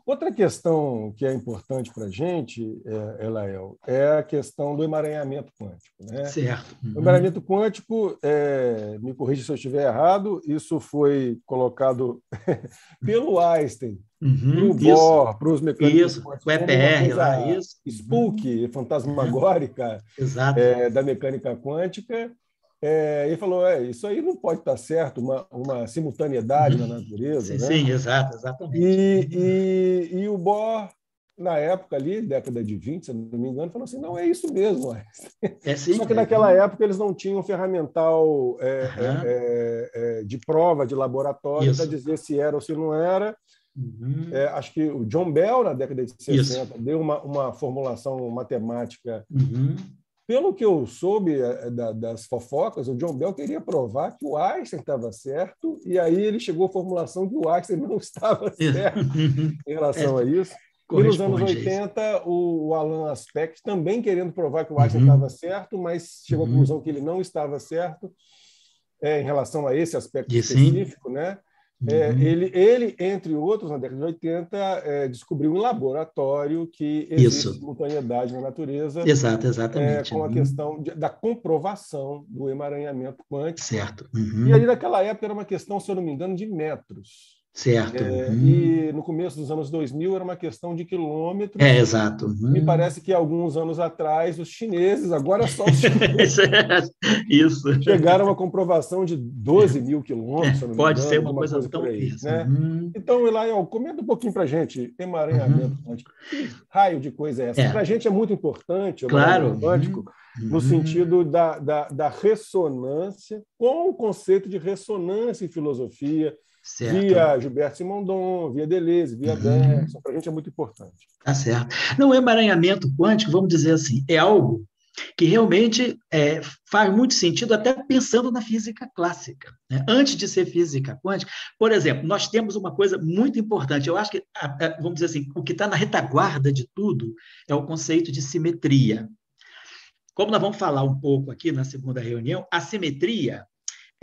Outra questão que é importante para a gente, Elael, é a questão do emaranhamento quântico, né? Certo. O emaranhamento quântico, me corrija se eu estiver errado, isso foi colocado pelo Einstein, para o Bohr, para os mecânicos quânticos, o como uma EPR lá, coisa isso. spooky, fantasmagórica, Exato. da mecânica quântica. Ele falou, isso aí não pode estar certo, uma simultaneidade na natureza, Sim, né? sim, exatamente. E o Bohr, na época ali, década de 20, se não me engano, falou assim, não, é isso mesmo. Sim, Só que naquela época eles não tinham ferramental de prova de laboratório para dizer se era ou se não era. Acho que o John Bell, na década de 60, deu uma formulação matemática. Pelo que eu soube das fofocas, o John Bell queria provar que o Einstein estava certo, e aí ele chegou à formulação que o Einstein não estava certo em relação a isso. E nos anos 80, o Alan Aspect também querendo provar que o Einstein estava certo, mas chegou à conclusão que ele não estava certo em relação a esse aspecto específico, né? Ele, entre outros, na década de 80, descobriu em laboratório que existe simultaneidade na natureza. Exatamente. Com a questão da comprovação do emaranhamento quântico. Certo. E ali, naquela época, era uma questão, se eu não me engano, de metros. Certo. E no começo dos anos 2000 era uma questão de quilômetros. Exato. Me parece que alguns anos atrás os chineses, agora só os chineses, isso. chegaram a uma comprovação de 12 mil quilômetros, se eu não me engano. Pode ser uma coisa tão por aí, isso. né? Então, Elael, comenta um pouquinho para a gente, emaranhamento quântico. Que raio de coisa é essa? Para a gente é muito importante o emaranhamento quântico, no sentido da ressonância, com o conceito de ressonância em filosofia, via Gilberto Simondon, via Deleuze, via Bergson. Para a gente é muito importante. Tá certo. Não, o emaranhamento quântico, vamos dizer assim, é algo que realmente faz muito sentido, até pensando na física clássica, né? Antes de ser física quântica, por exemplo, nós temos uma coisa muito importante, eu acho que, vamos dizer assim, o que está na retaguarda de tudo é o conceito de simetria. Como nós vamos falar um pouco aqui na segunda reunião, a simetria,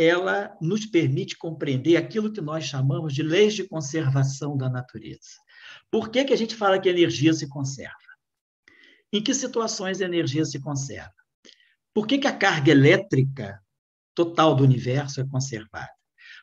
ela nos permite compreender aquilo que nós chamamos de leis de conservação da natureza. Por que a gente fala que a energia se conserva? Em que situações a energia se conserva? Por que a carga elétrica total do universo é conservada?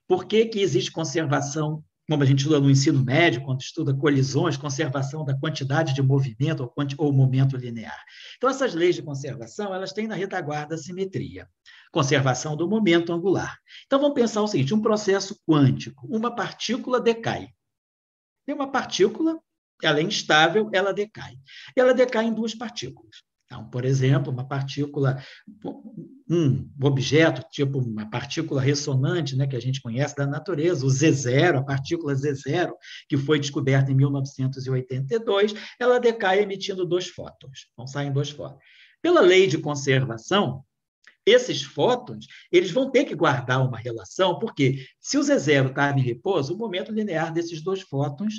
Por que existe conservação, como a gente estuda no ensino médio, quando estuda colisões, conservação da quantidade de movimento ou momento linear? Então, essas leis de conservação, elas têm na retaguarda a simetria. Conservação do momento angular. Então, vamos pensar o seguinte, um processo quântico, uma partícula decai. Tem uma partícula, ela é instável, ela decai. Ela decai em duas partículas. Então, por exemplo, uma partícula, um objeto, tipo uma partícula ressonante, né, que a gente conhece da natureza, o Z0, a partícula Z0, que foi descoberta em 1982, ela decai emitindo dois fótons. Então, saem dois fótons. Pela lei de conservação, esses fótons, eles vão ter que guardar uma relação, porque se o Z0 está em repouso, o momento linear desses dois fótons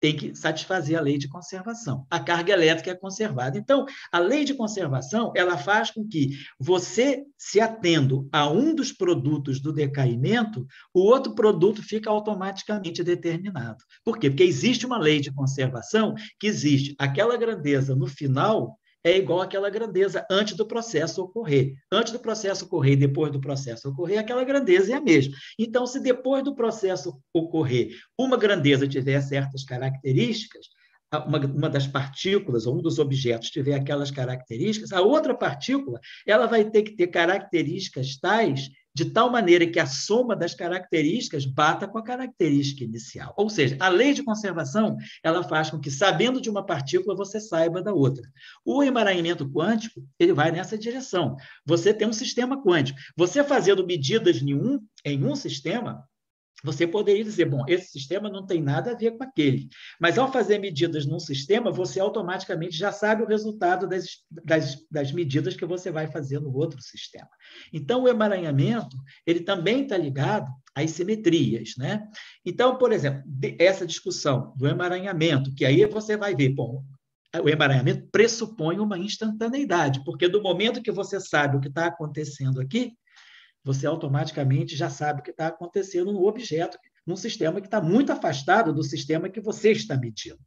tem que satisfazer a lei de conservação. A carga elétrica é conservada. Então, a lei de conservação, ela faz com que você, se atendo a um dos produtos do decaimento, o outro produto fica automaticamente determinado. Por quê? Porque existe uma lei de conservação que existe aquela grandeza no final é igual àquela grandeza antes do processo ocorrer. Antes do processo ocorrer e depois do processo ocorrer, aquela grandeza é a mesma. Então, se depois do processo ocorrer uma grandeza tiver certas características, uma das partículas ou um dos objetos tiver aquelas características, a outra partícula ela vai ter que ter características tais de tal maneira que a soma das características bata com a característica inicial. Ou seja, a lei de conservação ela faz com que, sabendo de uma partícula, você saiba da outra. O emaranhamento quântico ele vai nessa direção. Você tem um sistema quântico. Você fazendo medidas em um sistema, você poderia dizer, bom, esse sistema não tem nada a ver com aquele. Mas, ao fazer medidas num sistema, você automaticamente já sabe o resultado das medidas que você vai fazer no outro sistema. Então, o emaranhamento ele também está ligado às simetrias, né? Então, por exemplo, essa discussão do emaranhamento, que aí você vai ver, bom, o emaranhamento pressupõe uma instantaneidade, porque do momento que você sabe o que está acontecendo aqui, você automaticamente já sabe o que está acontecendo no objeto num sistema que está muito afastado do sistema que você está medindo.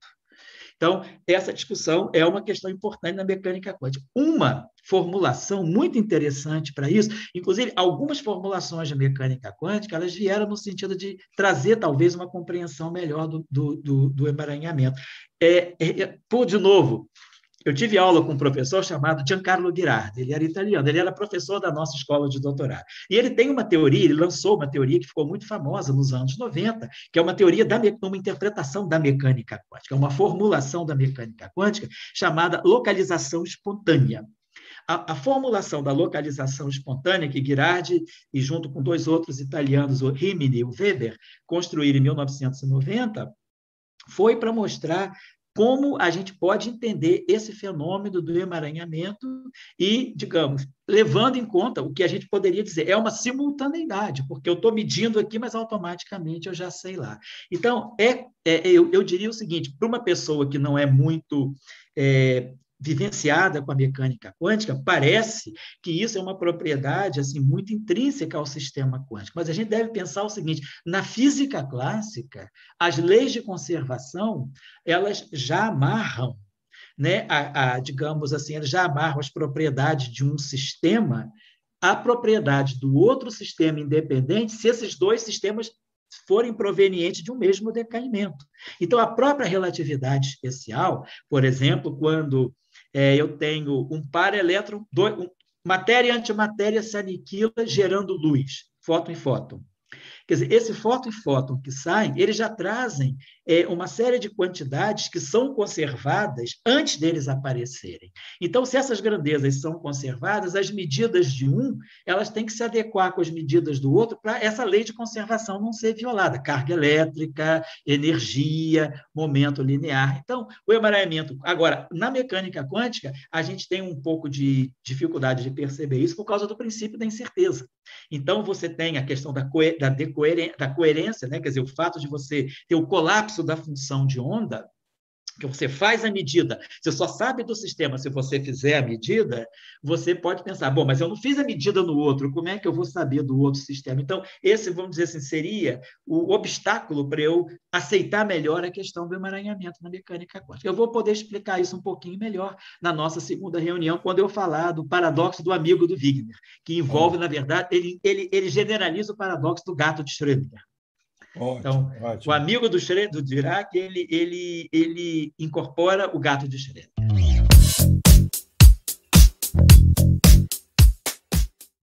Então, essa discussão é uma questão importante na mecânica quântica. Uma formulação muito interessante para isso, inclusive, algumas formulações de mecânica quântica, elas vieram no sentido de trazer, talvez, uma compreensão melhor do emaranhamento. De novo, eu tive aula com um professor chamado Giancarlo Ghirardi, ele era italiano, ele era professor da nossa escola de doutorado. E ele tem uma teoria, ele lançou uma teoria que ficou muito famosa nos anos 90, que é uma teoria, uma interpretação da mecânica quântica, uma formulação da mecânica quântica chamada localização espontânea. A formulação da localização espontânea que Ghirardi, e junto com dois outros italianos, o Rimini e o Weber, construíram em 1990, foi para mostrar como a gente pode entender esse fenômeno do emaranhamento e, digamos, levando em conta o que a gente poderia dizer, é uma simultaneidade, porque eu estou medindo aqui, mas automaticamente eu já sei lá. Então, eu diria o seguinte, para uma pessoa que não é muito vivenciada com a mecânica quântica, parece que isso é uma propriedade assim, muito intrínseca ao sistema quântico. Mas a gente deve pensar o seguinte, na física clássica, as leis de conservação, elas já amarram, né, digamos assim, elas já amarram as propriedades de um sistema à propriedade do outro sistema independente, se esses dois sistemas forem provenientes de um mesmo decaimento. Então, a própria relatividade especial, por exemplo, quando eu tenho um par elétron, matéria e antimatéria se aniquila gerando luz, fóton e fóton. Quer dizer, esse fóton e fóton que saem, eles já trazem uma série de quantidades que são conservadas antes deles aparecerem. Então, se essas grandezas são conservadas, as medidas de um, elas têm que se adequar com as medidas do outro para essa lei de conservação não ser violada. Carga elétrica, energia, momento linear. Então, o emaranhamento... Agora, na mecânica quântica, a gente tem um pouco de dificuldade de perceber isso por causa do princípio da incerteza. Então, você tem a questão da coerência, né? Quer dizer, o fato de você ter o colapso da função de onda, que você faz a medida, você só sabe do sistema se você fizer a medida, você pode pensar, bom, mas eu não fiz a medida no outro, como é que eu vou saber do outro sistema? Então, esse, vamos dizer assim, seria o obstáculo para eu aceitar melhor a questão do emaranhamento na mecânica quântica. Eu vou poder explicar isso um pouquinho melhor na nossa segunda reunião, quando eu falar do paradoxo do amigo do Wigner, que envolve, na verdade, ele generaliza o paradoxo do gato de Schrödinger. Ótimo, então, ótimo. O amigo do Dirac, ele incorpora o gato de Schrödinger.